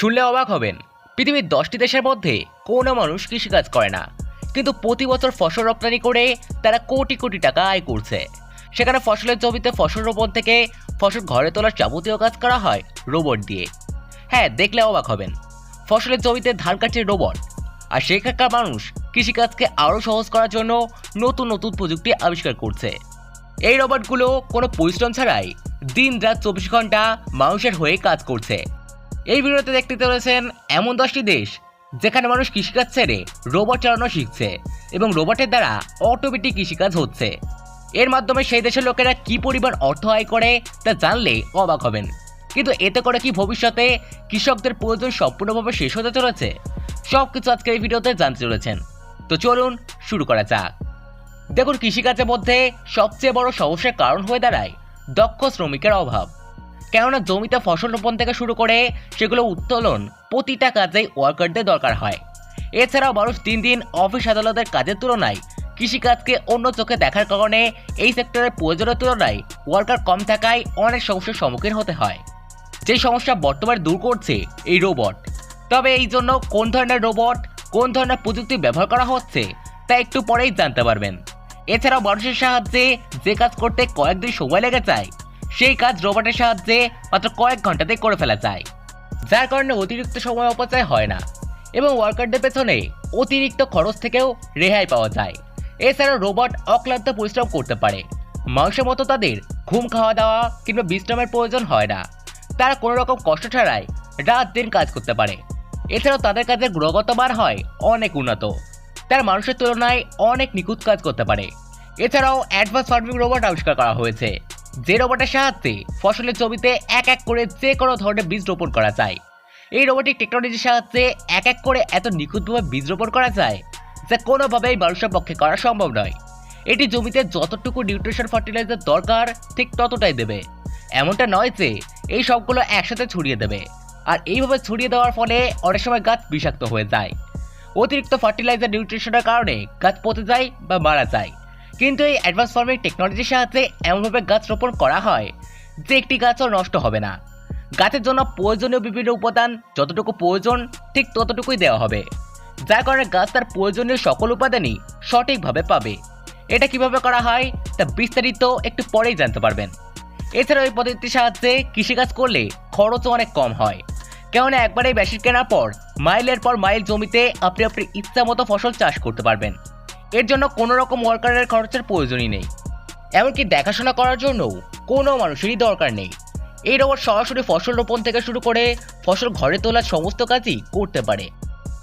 শুনলে অবাক হবেন, পৃথিবীর 10টি দেশের মধ্যে কোনো মানুষ কৃষিকাজ করে না, কিন্তু প্রতি বছর ফসল রপ্তানি করে তারা কোটি কোটি টাকা আয় করছে। সেখানে ফসলের জমিতে ফসল রোপণ থেকে ফসল ঘরে তোলার যাবতীয় কাজ করা হয় রোবট দিয়ে। হ্যাঁ, দেখলে অবাক হবেন, ফসলের জমিতে ধান কাটছে রোবট। আর সেখানকার মানুষ কৃষিকাজকে আরও সহজ করার জন্য নতুন নতুন প্রযুক্তি আবিষ্কার করছে। এই রোবটগুলো কোনো পরিশ্রম ছাড়াই দিন রাত 24 ঘন্টা মানুষের হয়ে কাজ করছে। এই ভিডিওতে দেখতে চলেছেন এমন 10টি দেশ যেখানে মানুষ কৃষিকাজ ছেড়ে রোবট চালানো শিখছে এবং রোবটের দ্বারা অটোমেটিক কৃষিকাজ হচ্ছে। এর মাধ্যমে সেই দেশের লোকেরা কি পরিমাণ অর্থ আয় করে তা জানলে অবাক হবেন। কিন্তু এতে করে কি ভবিষ্যতে কৃষকদের প্রয়োজন সম্পূর্ণভাবে শেষ হতে চলেছে? সবকিছু আজকের এই ভিডিওতে জানতে চলেছেন। তো চলুন শুরু করা যাক। দেখুন, কৃষিকাজের মধ্যে সবচেয়ে বড় সমস্যার কারণ হয়ে দাঁড়ায় দক্ষ শ্রমিকের অভাব। কেননা জমিতে ফসল রোপণ থেকে শুরু করে সেগুলো উত্তোলন প্রতিটা কাজেই ওয়ার্কারদের দরকার হয়। এছাড়াও মানুষ দিন দিন অফিস আদালতের কাজের তুলনায় কৃষিকাজকে অন্য চোখে দেখার কারণে এই সেক্টরের প্রয়োজনের তুলনায় ওয়ার্কার কম থাকায় অনেক সমস্যার সম্মুখীন হতে হয়। যে সমস্যা বর্তমানে দূর করছে এই রোবট। তবে এই জন্য কোন ধরনের রোবট, কোন ধরনের প্রযুক্তি ব্যবহার করা হচ্ছে তা একটু পরেই জানতে পারবেন। এছাড়াও মানুষের সাহায্যে যে কাজ করতে কয়েকদিন সময় লেগে যায়, সেই কাজ রোবটের সাহায্যে মাত্র কয়েক ঘন্টাতেই করে ফেলা যায়, যার কারণে অতিরিক্ত সময় অপচয় হয় না এবং ওয়ার্কারদের পেছনে অতিরিক্ত খরচ থেকেও রেহাই পাওয়া যায়। এছাড়াও রোবট অক্লান্ত পরিশ্রম করতে পারে। মানুষের মতো তাদের ঘুম, খাওয়া দাওয়া কিংবা বিশ্রামের প্রয়োজন হয় না। তারা কোনো রকম কষ্ট ছাড়াই রাত দিন কাজ করতে পারে। এছাড়াও তাদের কাজের গুণগত মান হয় অনেক উন্নত। তারা মানুষের তুলনায় অনেক নিখুঁত কাজ করতে পারে। এছাড়াও অ্যাডভান্স ফার্মিং রোবট আবিষ্কার করা হয়েছে, যে রোবটের সাহায্যে ফসলের জমিতে এক এক করে যে কোনো ধরনের বীজ রোপণ করা যায়। এই রোবোটিক টেকনোলজির সাহায্যে এক এক করে এত নিখুঁতভাবে বীজ রোপণ করা যায় যা কোনোভাবেই মানুষের পক্ষে করা সম্ভব নয়। এটি জমিতে যতটুকু নিউট্রিশন ফার্টিলাইজার দরকার ঠিক ততটাই দেবে। এমনটা নয় যে এই সবগুলো একসাথে ছড়িয়ে দেবে, আর এইভাবে ছড়িয়ে দেওয়ার ফলে অনেক সময় গাছ বিষাক্ত হয়ে যায়। অতিরিক্ত ফার্টিলাইজার নিউট্রিশনের কারণে গাছ পচে যায় বা মারা যায়। কিন্তু এই অ্যাডভান্স ফার্মিং টেকনোলজির সাহায্যে এমনভাবে গাছ রোপণ করা হয় যে একটি গাছও নষ্ট হবে না। গাছের জন্য প্রয়োজনীয় বিভিন্ন উপাদান যতটুকু প্রয়োজন ঠিক ততটুকুই দেওয়া হবে, যার কারণে গাছ তার প্রয়োজনীয় সকল উপাদানই সঠিকভাবে পাবে। এটা কিভাবে করা হয় তা বিস্তারিত একটু পরেই জানতে পারবেন। এছাড়াও এই পদ্ধতির সাহায্যে কৃষিকাজ করলে খরচও অনেক কম হয়, কেননা একবারেই মেশিন কেনার পর মাইলের পর মাইল জমিতে আপনি আপনার ইচ্ছা মতো ফসল চাষ করতে পারবেন। এর জন্য কোনো রকম ওয়ার্কারের খরচের প্রয়োজনই নেই, এমনকি দেখাশোনা করার জন্যও কোনো মানুষেরই দরকার নেই। এই রোবট সরাসরি ফসল রোপণ থেকে শুরু করে ফসল ঘরে তোলার সমস্ত কাজই করতে পারে।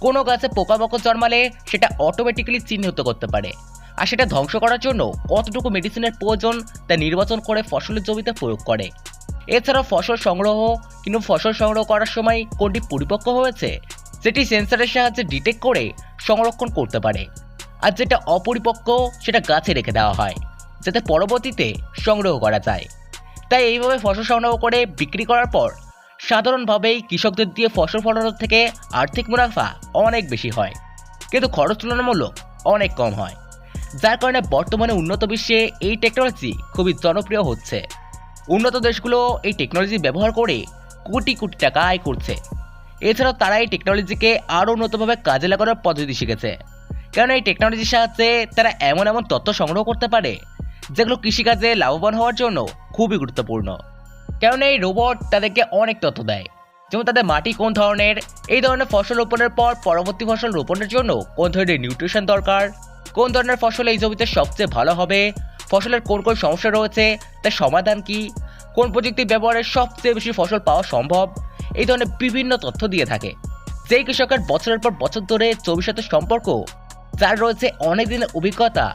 কোনো গাছে পোকামাকড় জন্মালে সেটা অটোমেটিক্যালি চিহ্নিত করতে পারে, আর সেটা ধ্বংস করার জন্য কতটুকু মেডিসিনের প্রয়োজন তা নির্বাচন করে ফসলের জমিতে প্রয়োগ করে। এছাড়াও ফসল সংগ্রহ করার সময় কোনটি পরিপক্ক হয়েছে সেটি সেন্সরের সাহায্যে ডিটেক্ট করে সংরক্ষণ করতে পারে, আর যেটা অপরিপক্ক সেটা গাছে রেখে দেওয়া হয় যাতে পরবর্তীতে সংগ্রহ করা যায়। তাই এইভাবে ফসল সংগ্রহ করে বিক্রি করার পর সাধারণভাবেই কৃষকদের দিয়ে ফসল ফলানোর থেকে আর্থিক মুনাফা অনেক বেশি হয়, কিন্তু খরচ তুলনামূলক অনেক কম হয়, যার কারণে বর্তমানে উন্নত বিশ্বে এই টেকনোলজি খুবই জনপ্রিয় হচ্ছে। উন্নত দেশগুলো এই টেকনোলজি ব্যবহার করে কোটি কোটি টাকা আয় করছে। এছাড়াও তারা এই টেকনোলজিকে আরও উন্নতভাবে কাজে লাগানোর পদ্ধতি শিখেছে, কারণ এই টেকনোলজির সাহায্যে তারা এমন এমন তথ্য সংগ্রহ করতে পারে যেগুলো কৃষিকাজে লাভবান হওয়ার জন্য খুবই গুরুত্বপূর্ণ। কারণ এই রোবট তাদেরকে অনেক তথ্য দেয়, যেমন তাদের মাটি কোন ধরনের, এই ধরনের ফসল রোপণের পর পরবর্তী ফসল রোপণের জন্য কোন ধরনের নিউট্রিশন দরকার, কোন ধরনের ফসল এই জমিতে সবচেয়ে ভালো হবে, ফসলের কোন কোন সমস্যা রয়েছে তার সমাধান কি, কোন প্রযুক্তি ব্যবহারে সবচেয়ে বেশি ফসল পাওয়া সম্ভব, এই ধরনের বিভিন্ন তথ্য দিয়ে থাকে। যেই কৃষকের বছরের পর বছর ধরে জমির সাথে সম্পর্ক, যার রয়েছে অনেক দিনের অভিজ্ঞতা,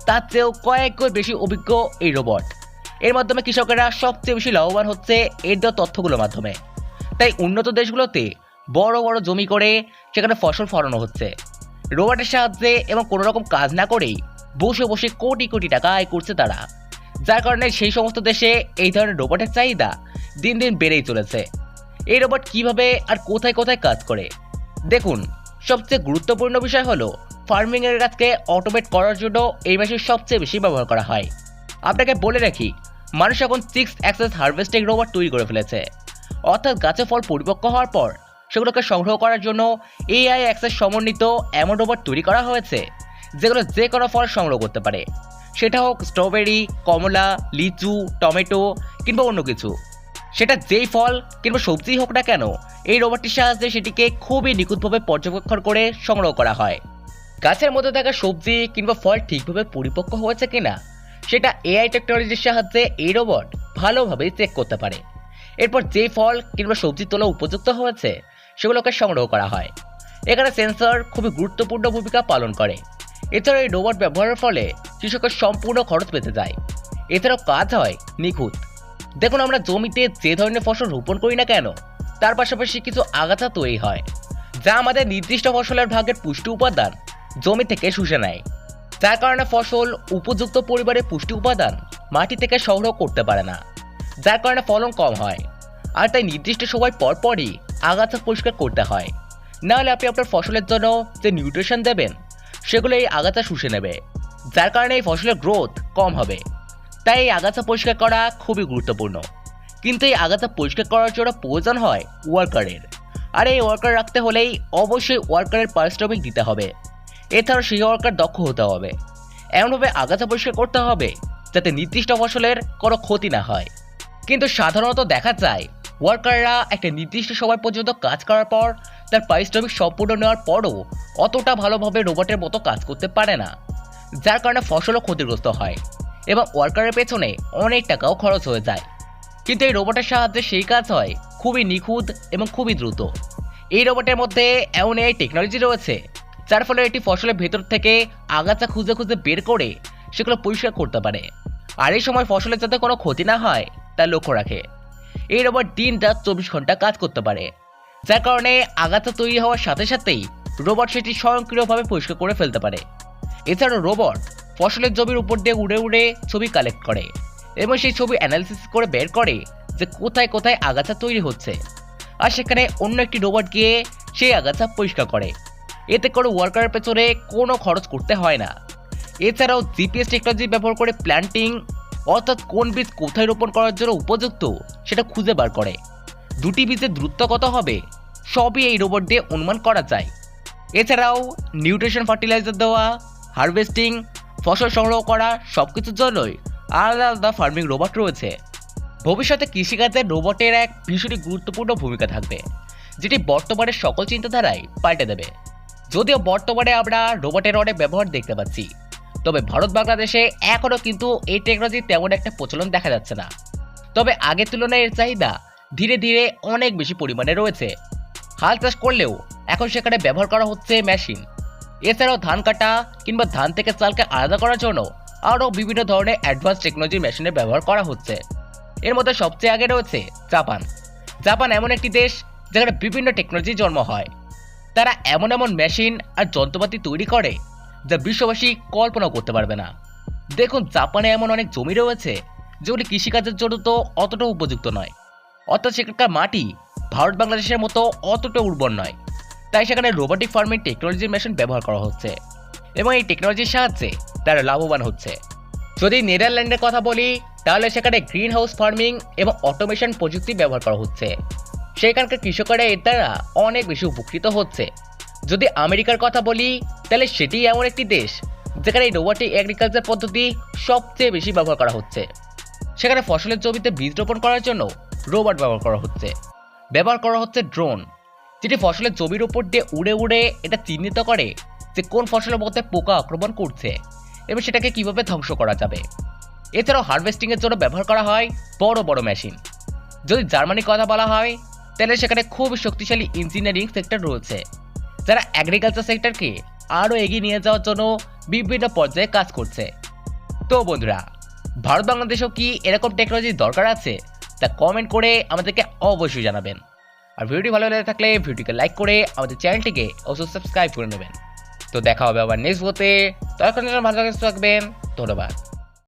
তার চেয়েও কয়েক গুণ বেশি অভিজ্ঞ এই রোবট। এর মাধ্যমে কৃষকেরা সবচেয়ে বেশি লাভবান হচ্ছে এর দেওয়া তথ্যগুলোর মাধ্যমে। তাই উন্নত দেশগুলোতে বড় বড় জমি করে সেখানে ফসল ফলানো হচ্ছে রোবটের সাহায্যে, এবং কোনো রকম কাজ না করেই বসে বসে কোটি কোটি টাকা আয় করছে তারা, যার কারণে সেই সমস্ত দেশে এই ধরনের রোবটের চাহিদা দিন দিন বেড়েই চলেছে। এই রোবট কিভাবে আর কোথায় কোথায় কাজ করে দেখুন। সবচেয়ে গুরুত্বপূর্ণ বিষয় হলো ফার্মিংয়ের কাজকে অটোমেট করার জন্য এই মেশিন সবচেয়ে বেশি ব্যবহার করা হয়। আপনাকে বলে রাখি, মানুষ এখন 6 অ্যাক্সেস হারভেস্টিং রোবট তৈরি করে ফেলেছে, অর্থাৎ গাছে ফল পরিপক্ক হওয়ার পর সেগুলোকে সংগ্রহ করার জন্য এআই অ্যাক্সেস সমন্বিত এমন রোবট তৈরি করা হয়েছে যেগুলো যে কোনো ফল সংগ্রহ করতে পারে, সেটা হোক স্ট্রবেরি, কমলা, লিচু, টমেটো কিংবা অন্য কিছু। সেটা যেই ফল কিংবা সবজিই হোক না কেন, এই রোবটটির সাহায্যে সেটিকে খুবই নিখুঁতভাবে পর্যবেক্ষণ করে সংগ্রহ করা হয়। গাছের মধ্যে থাকা সবজি কিংবা ফল ঠিকভাবে পরিপক্ক হয়েছে কিনা সেটা এআই টেকনোলজির সাহায্যে এই রোবট ভালোভাবে চেক করতে পারে। এরপর যেই ফল কিংবা সবজি তোলা উপযুক্ত হয়েছে সেগুলোকে সংগ্রহ করা হয়। এখানে সেন্সর খুবই গুরুত্বপূর্ণ ভূমিকা পালন করে। এছাড়াও এই রোবট ব্যবহারের ফলে কৃষকের সম্পূর্ণ খরচ বেঁচে যায়। এছাড়াও কাজ হয় নিখুঁত। দেখুন, আমরা জমিতে যে ধরনের ফসল রোপণ করি না কেন, তার পাশাপাশি কিছু আগাছা তৈরি হয় যা আমাদের নির্দিষ্ট ফসলের ভাগের পুষ্টি উপাদান জমি থেকে শুষে নেয়, যার কারণে ফসল উপযুক্ত পরিমাণের পুষ্টি উপাদান মাটি থেকে সংগ্রহ করতে পারে না, যার কারণে ফলন কম হয়। আর তাই নির্দিষ্ট সময় পরপরই আগাছা পরিষ্কার করতে হয়, নাহলে আপনি আপনার ফসলের জন্য যে নিউট্রিশন দেবেন সেগুলো এই আগাছা শুষে নেবে, যার কারণে এই ফসলের গ্রোথ কম হবে। তাই এই আগাছা পরিষ্কার করা খুবই গুরুত্বপূর্ণ। কিন্তু এই আগাছা পরিষ্কার করার জন্য প্রয়োজন হয় ওয়ার্কারের, আর এই ওয়ার্কার রাখতে হলেই অবশ্যই ওয়ার্কারের পারিশ্রমিক দিতে হবে। এছাড়াও সেই ওয়ার্কার দক্ষ হতে হবে, এমনভাবে আগাছা পরিষ্কার করতে হবে যাতে নির্দিষ্ট ফসলের কোনো ক্ষতি না হয়। কিন্তু সাধারণত দেখা যায় ওয়ার্কাররা একটা নির্দিষ্ট সময় পর্যন্ত কাজ করার পর তার পারিশ্রমিক সম্পূর্ণ নেওয়ার পরও অতটা ভালোভাবে রোবটের মতো কাজ করতে পারে না, যার কারণে ফসলও ক্ষতিগ্রস্ত হয় এবং ওয়ার্কারের পেছনে অনেক টাকাও খরচ হয়ে যায়। কিন্তু এই রোবটের সাহায্যে সেই কাজ হয় খুবই নিখুঁত এবং খুবই দ্রুত। এই রোবটের মধ্যে এমন এই টেকনোলজি রয়েছে যার ফলে এটি ফসলের ভেতর থেকে আগাছা খুঁজে খুঁজে বের করে সেগুলো পরিষ্কার করতে পারে, আর এই সময় ফসলের যাতে কোনো ক্ষতি না হয় তার লক্ষ্য রাখে। এই রোবট দিন রাত 24 ঘন্টা কাজ করতে পারে, যার কারণে আগাছা তৈরি হওয়ার সাথে সাথেই রোবট সেটি স্বয়ংক্রিয়ভাবে পরিষ্কার করে ফেলতে পারে। এছাড়াও রোবট ফসলের জমির উপর দিয়ে উড়ে উড়ে ছবি কালেক্ট করে এবং সেই ছবি অ্যানালিসিস করে বের করে যে কোথায় কোথায় আগাছা তৈরি হচ্ছে, আর সেখানে অন্য একটি রোবট গিয়ে সেই আগাছা পরিষ্কার করে। এতে করে ওয়ার্কারের পেছনে কোনো খরচ করতে হয় না। এছাড়াও জিপিএস টেকনোলজি ব্যবহার করে প্ল্যান্টিং, অর্থাৎ কোন বীজ কোথায় রোপণ করার জন্য উপযুক্ত সেটা খুঁজে বার করে। দুটি বীজের দূরত্ব কত হবে সবই এই রোবট দিয়ে অনুমান করা যায়। এছাড়াও নিউট্রিশন ফার্টিলাইজার দেওয়া, হারভেস্টিং, ফসল সংগ্রহ করা সবকিছুর জন্যই আলাদা আলাদা ফার্মিং রোবট রয়েছে। ভবিষ্যতে কৃষিকাজে রোবটের এক ভীষণই গুরুত্বপূর্ণ ভূমিকা থাকবে, যেটি বর্তমানের সকল চিন্তাধারায় পাল্টে দেবে। যদিও বর্তমানে আমরা রোবটের অনেক ব্যবহার দেখতে পাচ্ছি, তবে ভারত বাংলাদেশে এখনও কিন্তু এই টেকনোলজির তেমন একটা প্রচলন দেখা যাচ্ছে না। তবে আগের তুলনায় এর চাহিদা ধীরে ধীরে অনেক বেশি পরিমাণে রয়েছে। হাল চাষ করলেও এখন সেখানে ব্যবহার করা হচ্ছে মেশিন। এছাড়াও ধান কাটা কিংবা ধান থেকে চালকে আলাদা করার জন্য আরও বিভিন্ন ধরনের অ্যাডভান্স টেকনোলজি মেশিনের ব্যবহার করা হচ্ছে। এর মধ্যে সবচেয়ে আগে রয়েছে জাপান। জাপান এমন একটি দেশ যেখানে বিভিন্ন টেকনোলজির জন্ম হয়। তারা এমন এমন মেশিন আর যন্ত্রপাতি তৈরি করে যা বিশ্ববাসী কল্পনাও করতে পারবে না। দেখুন, জাপানে এমন অনেক জমি রয়েছে যেগুলি কৃষিকাজের জন্য তো অতটা উপযুক্ত নয়, অর্থাৎ সেখানকার মাটি ভারত বাংলাদেশের মতো অতটা উর্বর নয়। তাই সেখানে রোবোটিক ফার্মিং টেকনোলজির মেশিন ব্যবহার করা হচ্ছে এবং এই টেকনোলজির সাহায্যে তারা লাভবান হচ্ছে। যদি নেদারল্যান্ডের কথা বলি তাহলে সেখানে গ্রিন হাউস ফার্মিং এবং অটোমেশন প্রযুক্তি ব্যবহার করা হচ্ছে। সেখানকার কৃষকেরা এর দ্বারা অনেক বেশি উপকৃত হচ্ছে। যদি আমেরিকার কথা বলি তাহলে সেটি এমন একটি দেশ যেখানে এই রোবোটিক এগ্রিকালচার পদ্ধতি সবচেয়ে বেশি ব্যবহার করা হচ্ছে। সেখানে ফসলের জমিতে বীজ রোপণ করার জন্য রোবট ব্যবহার করা হচ্ছে ড্রোন, যেটি ফসলের জমির উপর দিয়ে উড়ে উড়ে এটা চিহ্নিত করে যে কোন ফসলের মধ্যে পোকা আক্রমণ করছে এবং সেটাকে কিভাবে ধ্বংস করা যাবে। এছাড়াও হারভেস্টিংয়ের জন্য ব্যবহার করা হয় বড় বড় মেশিন। যদি জার্মানির কথা বলা হয় তাহলে সেখানে খুব শক্তিশালী ইঞ্জিনিয়ারিং সেক্টর রয়েছে, যারা এগ্রিকালচার সেক্টরকে আরও এগিয়ে নিয়ে যাওয়ার জন্য বিভিন্ন পর্যায়ে কাজ করছে। তো বন্ধুরা, ভারত বাংলাদেশেও কি এরকম টেকনোলজির দরকার আছে তা কমেন্ট করে আমাদেরকে অবশ্যই জানাবেন। আর ভিডিওটি ভালো লেগে থাকলে ভিডিওটিকে লাইক করে আমাদের চ্যানেলটিকে অবশ্যই সাবস্ক্রাইব করে নেবেন। তো দেখা হবে আবার নেক্সট ভিডিওতে। ততক্ষণ ভালো থাকবেন। ধন্যবাদ।